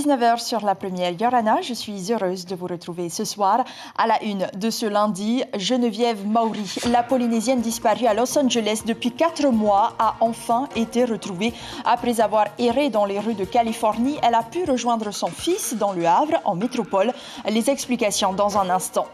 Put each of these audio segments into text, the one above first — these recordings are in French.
19h sur la première Yorana. Je suis heureuse de vous retrouver ce soir. À la une de ce lundi, Geneviève Mauri, la Polynésienne disparue à Los Angeles depuis 4 mois, a enfin été retrouvée. Après avoir erré dans les rues de Californie, elle a pu rejoindre son fils dans le Havre, en métropole. Les explications dans un instant.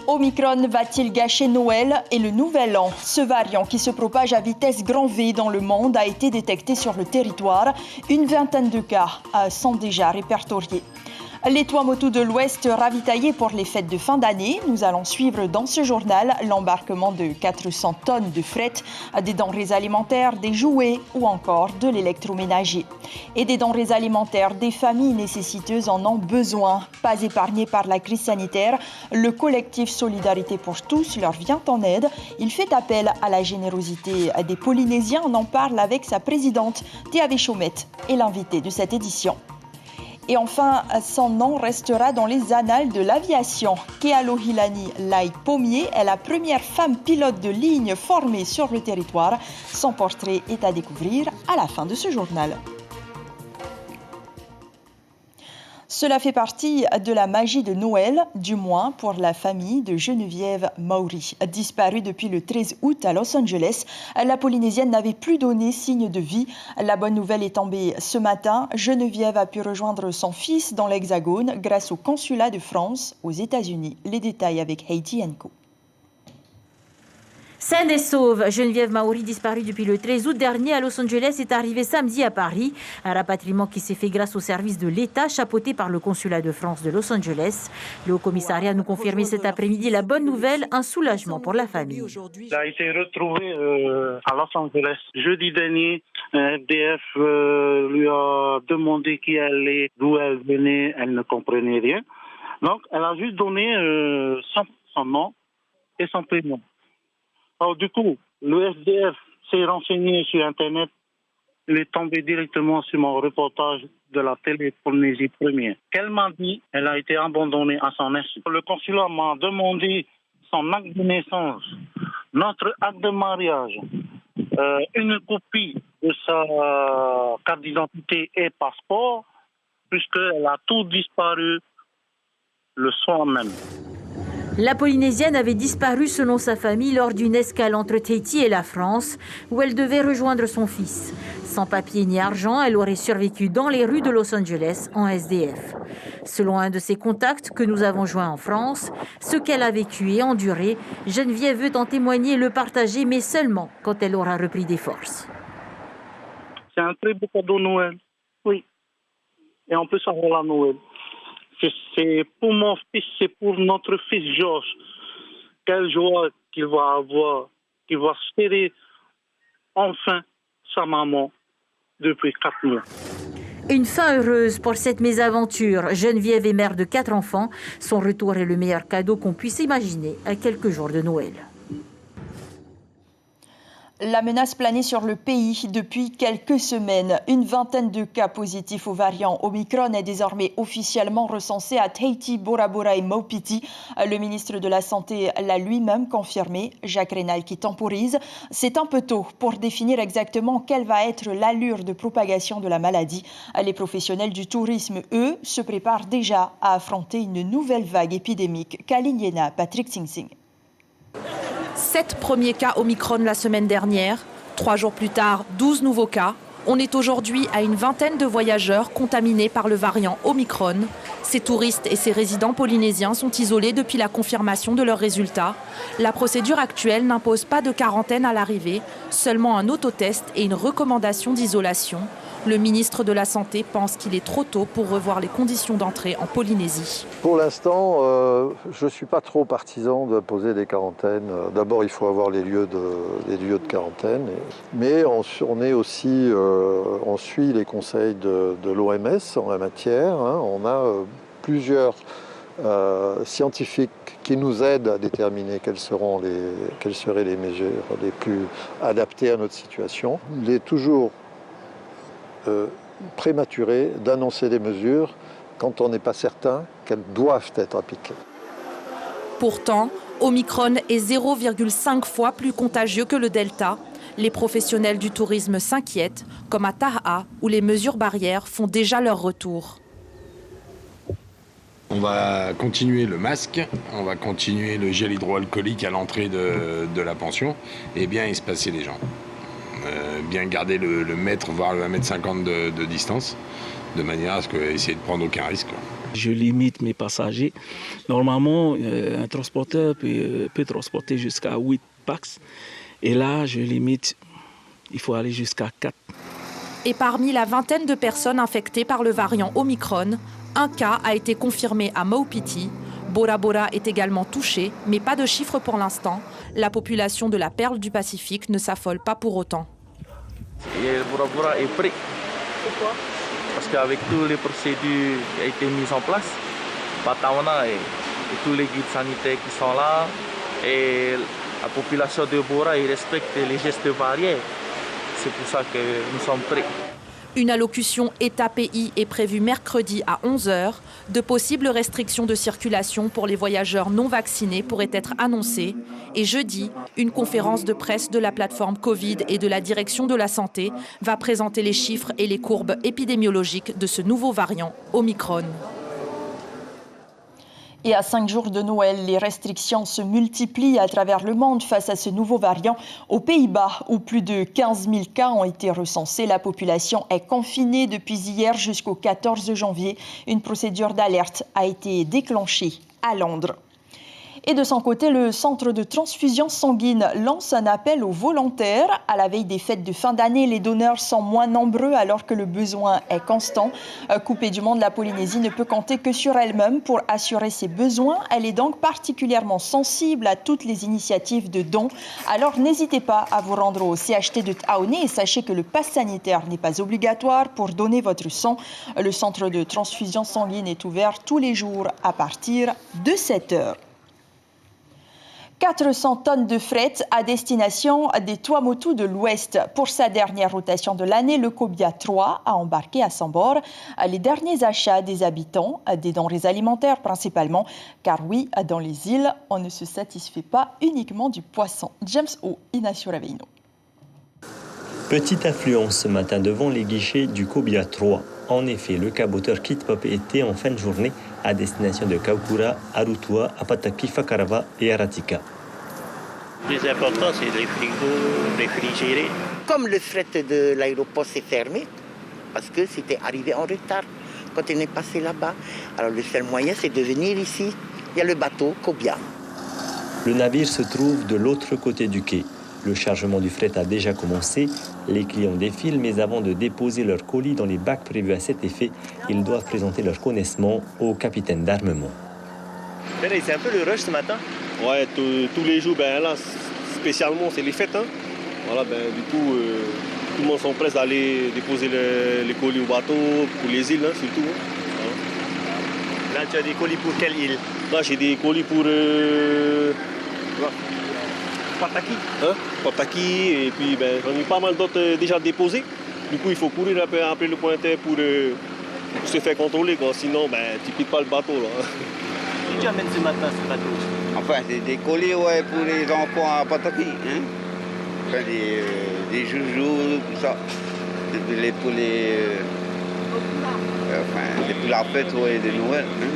Omicron va-t-il gâcher Noël et le Nouvel An? Ce variant qui se propage à vitesse grand V dans le monde a été détecté sur le territoire. Une vingtaine de cas sont déjà répertoriés. Les Tuamotu de l'Ouest ravitaillés pour les fêtes de fin d'année. Nous allons suivre dans ce journal l'embarquement de 400 tonnes de fret, des denrées alimentaires, des jouets ou encore de l'électroménager. Et des denrées alimentaires, des familles nécessiteuses en ont besoin. Pas épargnées par la crise sanitaire, le collectif Solidarité pour tous leur vient en aide. Il fait appel à la générosité des Polynésiens. On en parle avec sa présidente, Théa Chomette, et l'invité de cette édition. Et enfin, son nom restera dans les annales de l'aviation. Kealohilani Lai Pommier est la première femme pilote de ligne formée sur le territoire. Son portrait est à découvrir à la fin de ce journal. Cela fait partie de la magie de Noël, du moins pour la famille de Geneviève Mauri. Disparue depuis le 13 août à Los Angeles, la Polynésienne n'avait plus donné signe de vie. La bonne nouvelle est tombée ce matin. Geneviève a pu rejoindre son fils dans l'Hexagone grâce au consulat de France aux États-Unis. Les détails avec Heidi Enko. Saine et sauve, Geneviève Mauri, disparue depuis le 13 août dernier à Los Angeles, est arrivée samedi à Paris. Un rapatriement qui s'est fait grâce au service de l'État, chapeauté par le consulat de France de Los Angeles. Le Haut-Commissariat nous confirmait cet après-midi la bonne nouvelle, un soulagement pour la famille. Il a été retrouvé à Los Angeles. Jeudi dernier, FDF lui a demandé qui elle est, d'où elle venait, elle ne comprenait rien. Donc, elle a juste donné son nom et son prénom. Alors, du coup, le FDF s'est renseigné sur Internet. Il est tombé directement sur mon reportage de la télé Polynésie Première. Qu'elle m'a dit, elle a été abandonnée à son insu. Le consulat m'a demandé son acte de naissance, notre acte de mariage, une copie de sa carte d'identité et passeport, puisqu'elle a tout disparu le soir même. La Polynésienne avait disparu selon sa famille lors d'une escale entre Tahiti et la France, où elle devait rejoindre son fils. Sans papier ni argent, elle aurait survécu dans les rues de Los Angeles en SDF. Selon un de ses contacts que nous avons joint en France, ce qu'elle a vécu et enduré, Geneviève veut en témoigner et le partager, mais seulement quand elle aura repris des forces. C'est un très beau cadeau Noël, oui. Et on peut savoir la Noël. C'est pour mon fils, c'est pour notre fils Georges. Quelle joie qu'il va avoir, qu'il va serrer enfin sa maman depuis 4 mois. Une fin heureuse pour cette mésaventure. Geneviève est mère de 4 enfants. Son retour est le meilleur cadeau qu'on puisse imaginer à quelques jours de Noël. La menace planait sur le pays depuis quelques semaines. Une vingtaine de cas positifs au variant Omicron est désormais officiellement recensé à Tahiti, Bora Bora et Maupiti. Le ministre de la Santé l'a lui-même confirmé, Jacques Rénal, qui temporise. C'est un peu tôt pour définir exactement quelle va être l'allure de propagation de la maladie. Les professionnels du tourisme, eux, se préparent déjà à affronter une nouvelle vague épidémique. Kalinyena, Patrick Sing Sing. 7 premiers cas Omicron la semaine dernière. 3 jours plus tard, 12 nouveaux cas. On est aujourd'hui à une vingtaine de voyageurs contaminés par le variant Omicron. Ces touristes et ces résidents polynésiens sont isolés depuis la confirmation de leurs résultats. La procédure actuelle n'impose pas de quarantaine à l'arrivée, seulement un autotest et une recommandation d'isolation. Le ministre de la Santé pense qu'il est trop tôt pour revoir les conditions d'entrée en Polynésie. Pour l'instant, je ne suis pas trop partisan de poser des quarantaines. D'abord, il faut avoir les lieux de quarantaine. Mais on suit les conseils de l'OMS en la matière. On a plusieurs scientifiques qui nous aident à déterminer quelles seraient les mesures les plus adaptées à notre situation. Il est toujours prématuré d'annoncer des mesures quand on n'est pas certain qu'elles doivent être appliquées. Pourtant, Omicron est 0,5 fois plus contagieux que le Delta. Les professionnels du tourisme s'inquiètent, comme à Taha, où les mesures barrières font déjà leur retour. On va continuer le masque, on va continuer le gel hydroalcoolique à l'entrée de la pension et bien espacer les gens. Bien garder le mètre, voire le 1,50 m de distance, de manière à ce essayer de prendre aucun risque. Je limite mes passagers. Normalement, un transporteur peut transporter jusqu'à 8 packs. Et là, je limite, il faut aller jusqu'à 4. Et parmi la vingtaine de personnes infectées par le variant Omicron, un cas a été confirmé à Maupiti. Bora Bora est également touché, mais pas de chiffres pour l'instant. La population de la perle du Pacifique ne s'affole pas pour autant. Et Bora Bora est prêt. Pourquoi? Parce qu'avec toutes les procédures qui ont été mises en place, Batawana et tous les guides sanitaires qui sont là, et la population de Bora respecte les gestes barrières. C'est pour ça que nous sommes prêts. Une allocution État-pays est prévue mercredi à 11 h. De possibles restrictions de circulation pour les voyageurs non vaccinés pourraient être annoncées. Et jeudi, une conférence de presse de la plateforme Covid et de la direction de la santé va présenter les chiffres et les courbes épidémiologiques de ce nouveau variant Omicron. Et à 5 jours de Noël, les restrictions se multiplient à travers le monde face à ce nouveau variant. Aux Pays-Bas, où plus de 15 000 cas ont été recensés, la population est confinée depuis hier jusqu'au 14 janvier. Une procédure d'alerte a été déclenchée à Londres. Et de son côté, le centre de transfusion sanguine lance un appel aux volontaires. À la veille des fêtes de fin d'année, les donneurs sont moins nombreux alors que le besoin est constant. Coupée du monde, la Polynésie ne peut compter que sur elle-même pour assurer ses besoins. Elle est donc particulièrement sensible à toutes les initiatives de dons. Alors n'hésitez pas à vous rendre au CHT de Taoné et sachez que le pass sanitaire n'est pas obligatoire pour donner votre sang. Le centre de transfusion sanguine est ouvert tous les jours à partir de 7 h. 400 tonnes de fret à destination des Tuamotu de l'Ouest. Pour sa dernière rotation de l'année, le Cobia 3 a embarqué à son bord les derniers achats des habitants, des denrées alimentaires principalement, car oui, dans les îles, on ne se satisfait pas uniquement du poisson. James O. Inacio Raveino. Petite affluence ce matin devant les guichets du Cobia 3. En effet, le caboteur Kit Pop était en fin de journée à destination de Kaukura, Arutua, Apataki, Fakarava et Aratika. Le plus important, c'est les frigos réfrigérés. Comme le fret de l'aéroport s'est fermé, parce que c'était arrivé en retard quand on est passé là-bas. Alors le seul moyen, c'est de venir ici. Il y a le bateau Cobia. Le navire se trouve de l'autre côté du quai. Le chargement du fret a déjà commencé. Les clients défilent, mais avant de déposer leurs colis dans les bacs prévus à cet effet, ils doivent présenter leur connaissement au capitaine d'armement. C'est un peu le rush ce matin. Ouais, tous les jours, là, spécialement, c'est les fêtes. Hein. Voilà, du coup, tout le monde sont prêts à aller déposer les colis au bateau, pour les îles, hein, surtout. Hein. Là, tu as des colis pour quelle île? Là, j'ai des colis pour... Pataki. Hein? Pataki, et puis j'en ai pas mal d'autres déjà déposés. Du coup, il faut courir après le pointeur pour se faire contrôler, quoi. Sinon, tu quittes pas le bateau. Là. Qu'est-ce que tu amènes ce matin, ce bateau? Enfin, c'est des colis pour les enfants à Pataki. Hein? Enfin, des joujoux, tout ça. Pour la fête de Noël. Hein?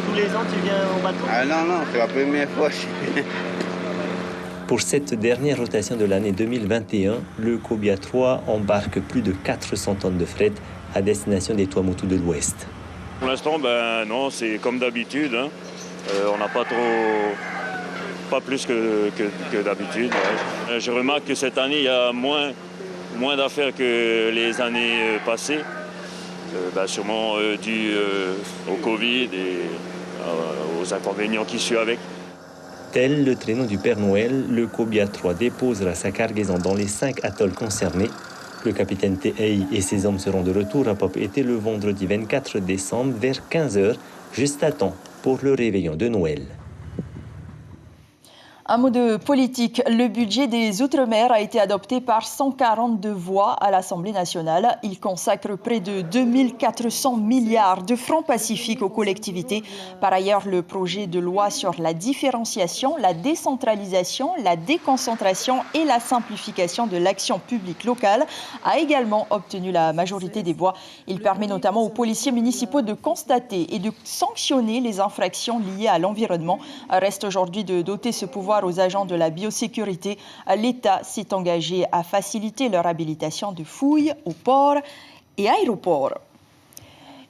Tous les ans, tu viens au bateau? Ah non, c'est la première fois. Pour cette dernière rotation de l'année 2021, le Cobia 3 embarque plus de 400 tonnes de fret à destination des Tuamotu de l'Ouest. Pour l'instant, non, c'est comme d'habitude. Hein. On n'a pas plus que d'habitude. Ouais. Je remarque que cette année, il y a moins d'affaires que les années passées, sûrement dû au Covid et aux inconvénients qui suivent avec. Tel le traîneau du Père Noël, le Cobia 3 déposera sa cargaison dans les 5 atolls concernés. Le capitaine Te'ei et ses hommes seront de retour à Papeete le vendredi 24 décembre vers 15 h, juste à temps pour le réveillon de Noël. Un mot de politique. Le budget des Outre-mer a été adopté par 142 voix à l'Assemblée nationale. Il consacre près de 2400 milliards de francs pacifiques aux collectivités. Par ailleurs, le projet de loi sur la différenciation, la décentralisation, la déconcentration et la simplification de l'action publique locale a également obtenu la majorité des voix. Il permet notamment aux policiers municipaux de constater et de sanctionner les infractions liées à l'environnement. Reste aujourd'hui de doter ce pouvoir aux agents de la biosécurité. L'État s'est engagé à faciliter leur habilitation de fouilles aux ports et aéroports.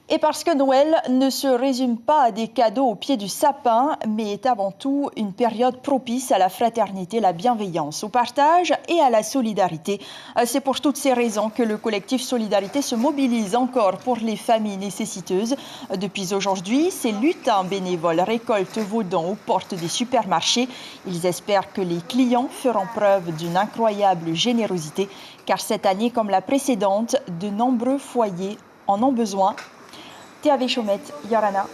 Et parce que Noël ne se résume pas à des cadeaux au pied du sapin, mais est avant tout une période propice à la fraternité, la bienveillance, au partage et à la solidarité. C'est pour toutes ces raisons que le collectif Solidarité se mobilise encore pour les familles nécessiteuses. Depuis aujourd'hui, ces lutins bénévoles récoltent vos dons aux portes des supermarchés. Ils espèrent que les clients feront preuve d'une incroyable générosité, car cette année, comme la précédente, de nombreux foyers en ont besoin. Théavé Chomette, Yorana,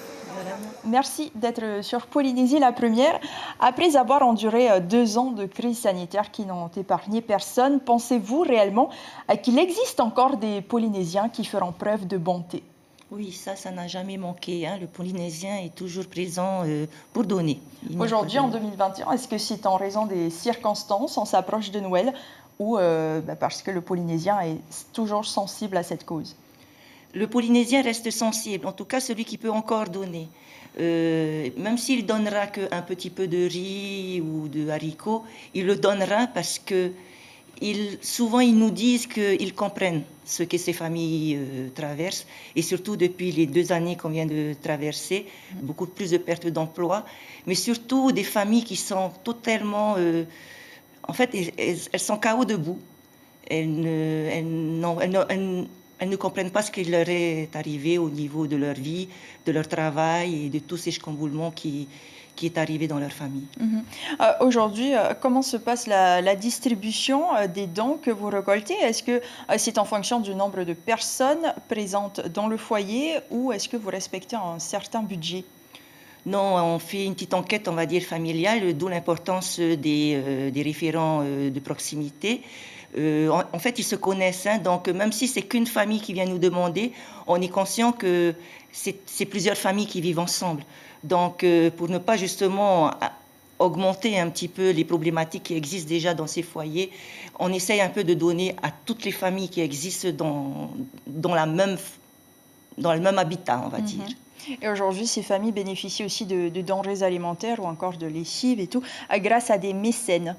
merci d'être sur Polynésie la première. Après avoir enduré 2 ans de crise sanitaire qui n'ont épargné personne, pensez-vous réellement qu'il existe encore des Polynésiens qui feront preuve de bonté? Oui, ça n'a jamais manqué. Le Polynésien est toujours présent pour donner. Aujourd'hui, en 2021, est-ce que c'est en raison des circonstances, on s'approche de Noël, ou parce que le Polynésien est toujours sensible à cette cause? Le Polynésien reste sensible, en tout cas celui qui peut encore donner. Même s'il donnera qu'un petit peu de riz ou de haricots, il le donnera parce que souvent ils nous disent qu'ils comprennent ce que ces familles traversent, et surtout depuis les 2 années qu'on vient de traverser, beaucoup plus de pertes d'emploi, mais surtout des familles qui sont totalement... en fait, elles sont KO debout. Elles ne comprennent pas ce qui leur est arrivé au niveau de leur vie, de leur travail et de tous ces chamboulements qui est arrivé dans leur famille. Aujourd'hui, comment se passe la distribution des dons que vous récoltez? Est-ce que c'est en fonction du nombre de personnes présentes dans le foyer ou est-ce que vous respectez un certain budget? Non, on fait une petite enquête, on va dire, familiale, d'où l'importance des référents de proximité. En fait, ils se connaissent, donc même si c'est qu'une famille qui vient nous demander, on est conscient que c'est plusieurs familles qui vivent ensemble. Donc, pour ne pas justement augmenter un petit peu les problématiques qui existent déjà dans ces foyers, on essaye un peu de donner à toutes les familles qui existent dans le même habitat, on va dire. Et aujourd'hui, ces familles bénéficient aussi de denrées alimentaires ou encore de lessive et tout, grâce à des mécènes.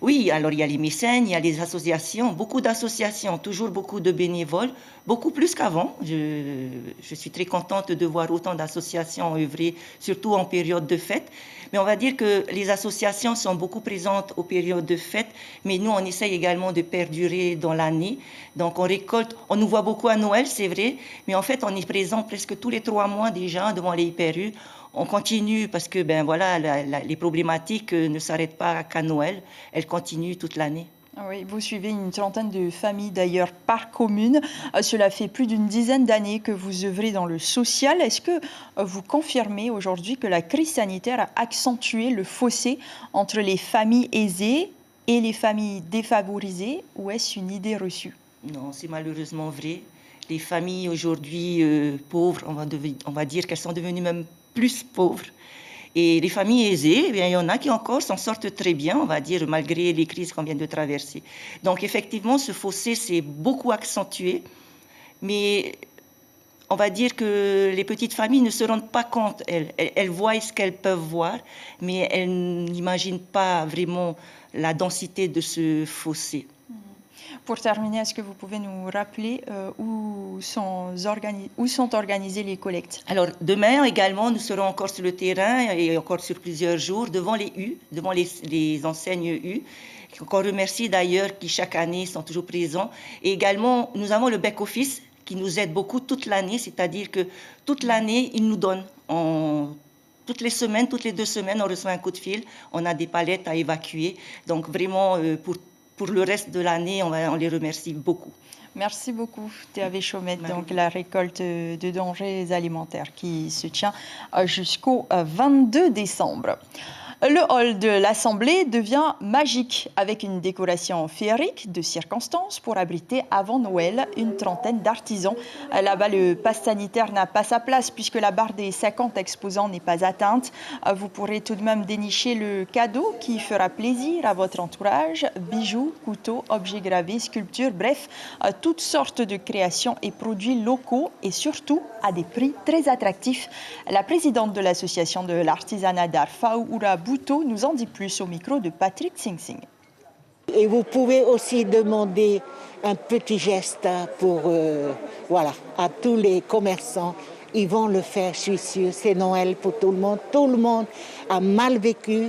Oui, alors il y a les mécènes, il y a les associations, beaucoup d'associations, toujours beaucoup de bénévoles, beaucoup plus qu'avant. Je suis très contente de voir autant d'associations œuvrer, surtout en période de fête. Mais on va dire que les associations sont beaucoup présentes aux périodes de fête, mais nous, on essaye également de perdurer dans l'année. Donc on récolte, on nous voit beaucoup à Noël, c'est vrai, mais en fait, on est présent presque tous les 3 mois déjà devant les IPRU. On continue parce que les problématiques ne s'arrêtent pas qu'à Noël, elles continuent toute l'année. Oui, vous suivez une trentaine de familles d'ailleurs par commune. Cela fait plus d'une dizaine d'années que vous œuvrez dans le social. Est-ce que vous confirmez aujourd'hui que la crise sanitaire a accentué le fossé entre les familles aisées et les familles défavorisées, ou est-ce une idée reçue? Non, c'est malheureusement vrai. Les familles aujourd'hui pauvres, on va dire qu'elles sont devenues même plus pauvres. Et les familles aisées, il y en a qui encore s'en sortent très bien, on va dire, malgré les crises qu'on vient de traverser. Donc effectivement, ce fossé s'est beaucoup accentué, mais on va dire que les petites familles ne se rendent pas compte. Elles voient ce qu'elles peuvent voir, mais elles n'imaginent pas vraiment la densité de ce fossé. Pour terminer, est-ce que vous pouvez nous rappeler où sont organisées les collectes? Alors, demain également, nous serons encore sur le terrain et encore sur plusieurs jours devant les U, devant les enseignes U. Qu'on remercie d'ailleurs qui chaque année sont toujours présents. Et également, nous avons le back-office qui nous aide beaucoup toute l'année, c'est-à-dire que toute l'année, ils nous donnent toutes les semaines, toutes les 2 semaines, on reçoit un coup de fil, on a des palettes à évacuer. Donc vraiment, pour le reste de l'année, on les remercie beaucoup. Merci beaucoup, Théavé Chomette. Donc la récolte de denrées alimentaires qui se tient jusqu'au 22 décembre. Le hall de l'Assemblée devient magique avec une décoration féerique de circonstances pour abriter avant Noël une trentaine d'artisans. Là-bas, le pass sanitaire n'a pas sa place puisque la barre des 50 exposants n'est pas atteinte. Vous pourrez tout de même dénicher le cadeau qui fera plaisir à votre entourage. Bijoux, couteaux, objets gravés, sculptures, bref, toutes sortes de créations et produits locaux et surtout à des prix très attractifs. La présidente de l'association de l'artisanat d'art, Faoura Bouto, nous en dit plus au micro de Patrick Sing Sing. Et vous pouvez aussi demander un petit geste pour, à tous les commerçants. Ils vont le faire, je suis sûre. C'est Noël pour tout le monde. Tout le monde a mal vécu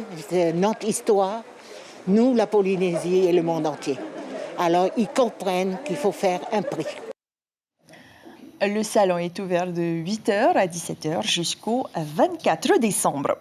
notre histoire, nous, la Polynésie et le monde entier. Alors, ils comprennent qu'il faut faire un prix. Le salon est ouvert de 8h à 17h jusqu'au 24 décembre.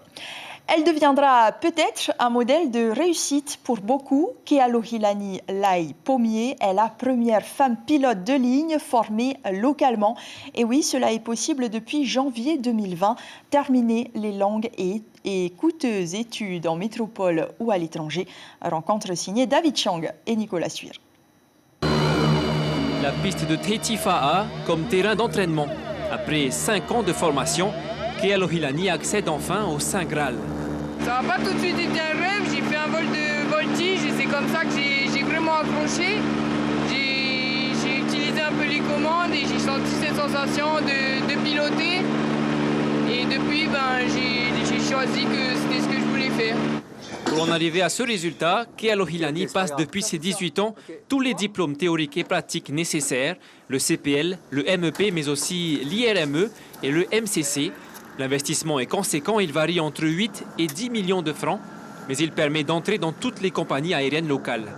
Elle deviendra peut-être un modèle de réussite pour beaucoup. Kealohilani Lai Pommier est la première femme pilote de ligne formée localement. Et oui, cela est possible depuis janvier 2020. Terminer les longues et coûteuses études en métropole ou à l'étranger. Rencontre signée David Chang et Nicolas Suir. La piste de Tahiti Fa'a comme terrain d'entraînement. Après 5 ans de formation, Kealohilani accède enfin au Saint Graal. Ça n'a pas tout de suite été un rêve, j'ai fait un vol de voltige et c'est comme ça que j'ai vraiment accroché. J'ai utilisé un peu les commandes et j'ai senti cette sensation de piloter. Et depuis, j'ai choisi que c'était ce que je voulais faire. Pour en arriver à ce résultat, Kealohilani passe depuis ses 18 ans tous les diplômes théoriques et pratiques nécessaires, le CPL, le MEP, mais aussi l'IRME et le MCC. L'investissement est conséquent, il varie entre 8 et 10 millions de francs, mais il permet d'entrer dans toutes les compagnies aériennes locales.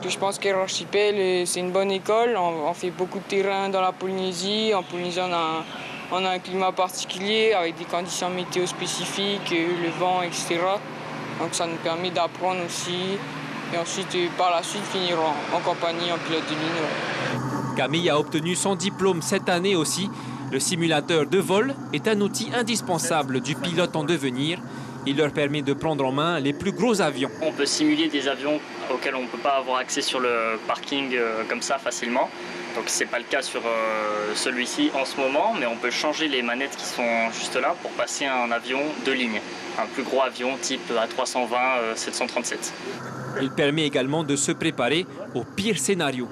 Je pense qu'Archipel, c'est une bonne école. On fait beaucoup de terrain dans la Polynésie. En Polynésie, on a un climat particulier avec des conditions météo spécifiques, le vent, etc. Donc ça nous permet d'apprendre aussi. Et ensuite, par la suite, finir en compagnie, en pilote de ligne. Camille a obtenu son diplôme cette année aussi. Le simulateur de vol est un outil indispensable du pilote en devenir. Il leur permet de prendre en main les plus gros avions. On peut simuler des avions auxquels on ne peut pas avoir accès sur le parking comme ça facilement. Donc ce n'est pas le cas sur celui-ci en ce moment, mais on peut changer les manettes qui sont juste là pour passer à un avion de ligne. Un plus gros avion type A320 737. Il permet également de se préparer au pire scénario.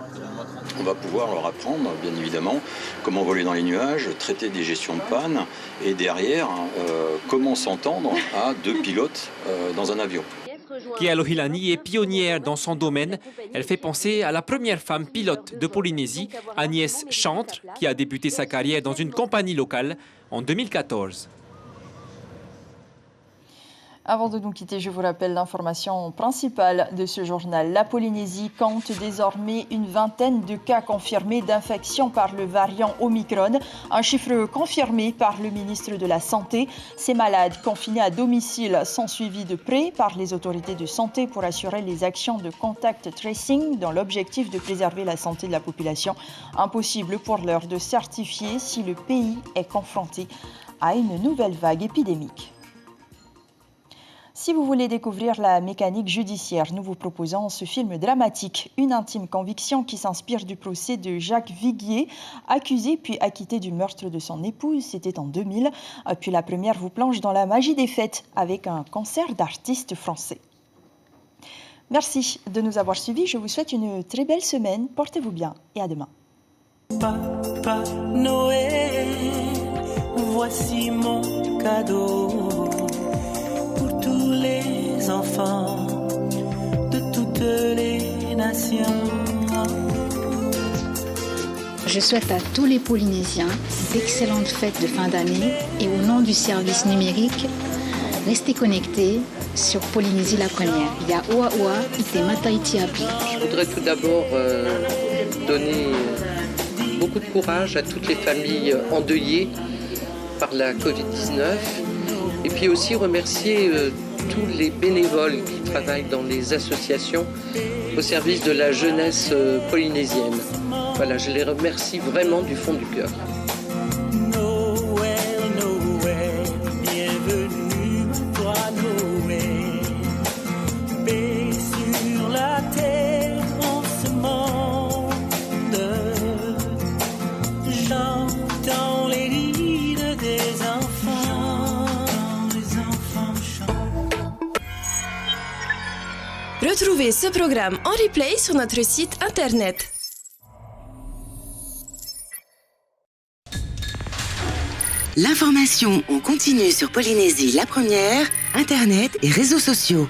On va pouvoir leur apprendre, bien évidemment, comment voler dans les nuages, traiter des gestions de panne et derrière, comment s'entendre à 2 pilotes dans un avion. Kealohilani est pionnière dans son domaine. Elle fait penser à la première femme pilote de Polynésie, Agnès Chantre, qui a débuté sa carrière dans une compagnie locale en 2014. Avant de nous quitter, je vous rappelle l'information principale de ce journal. La Polynésie compte désormais une vingtaine de cas confirmés d'infection par le variant Omicron, un chiffre confirmé par le ministre de la Santé. Ces malades confinés à domicile sont suivis de près par les autorités de santé pour assurer les actions de contact tracing dans l'objectif de préserver la santé de la population. Impossible pour l'heure de certifier si le pays est confronté à une nouvelle vague épidémique. Si vous voulez découvrir la mécanique judiciaire, nous vous proposons ce film dramatique, Une intime conviction qui s'inspire du procès de Jacques Viguier, accusé puis acquitté du meurtre de son épouse, c'était en 2000. Puis la première vous plonge dans la magie des fêtes avec un concert d'artistes français. Merci de nous avoir suivis, je vous souhaite une très belle semaine, portez-vous bien et à demain. Papa Noël, voici mon cadeau. Tous les enfants de toutes les nations. Je souhaite à tous les Polynésiens d'excellentes fêtes de fin d'année et au nom du service numérique, restez connectés sur Polynésie la première. Il y a Oaoa, Itemata Itiapi. Je voudrais tout d'abord donner beaucoup de courage à toutes les familles endeuillées par la Covid-19. Et puis aussi remercier tous les bénévoles qui travaillent dans les associations au service de la jeunesse polynésienne. Voilà, je les remercie vraiment du fond du cœur. Noël, Noël, bienvenue, toi Noël. Retrouvez ce programme en replay sur notre site internet. L'information en continu sur Polynésie la première, internet et réseaux sociaux.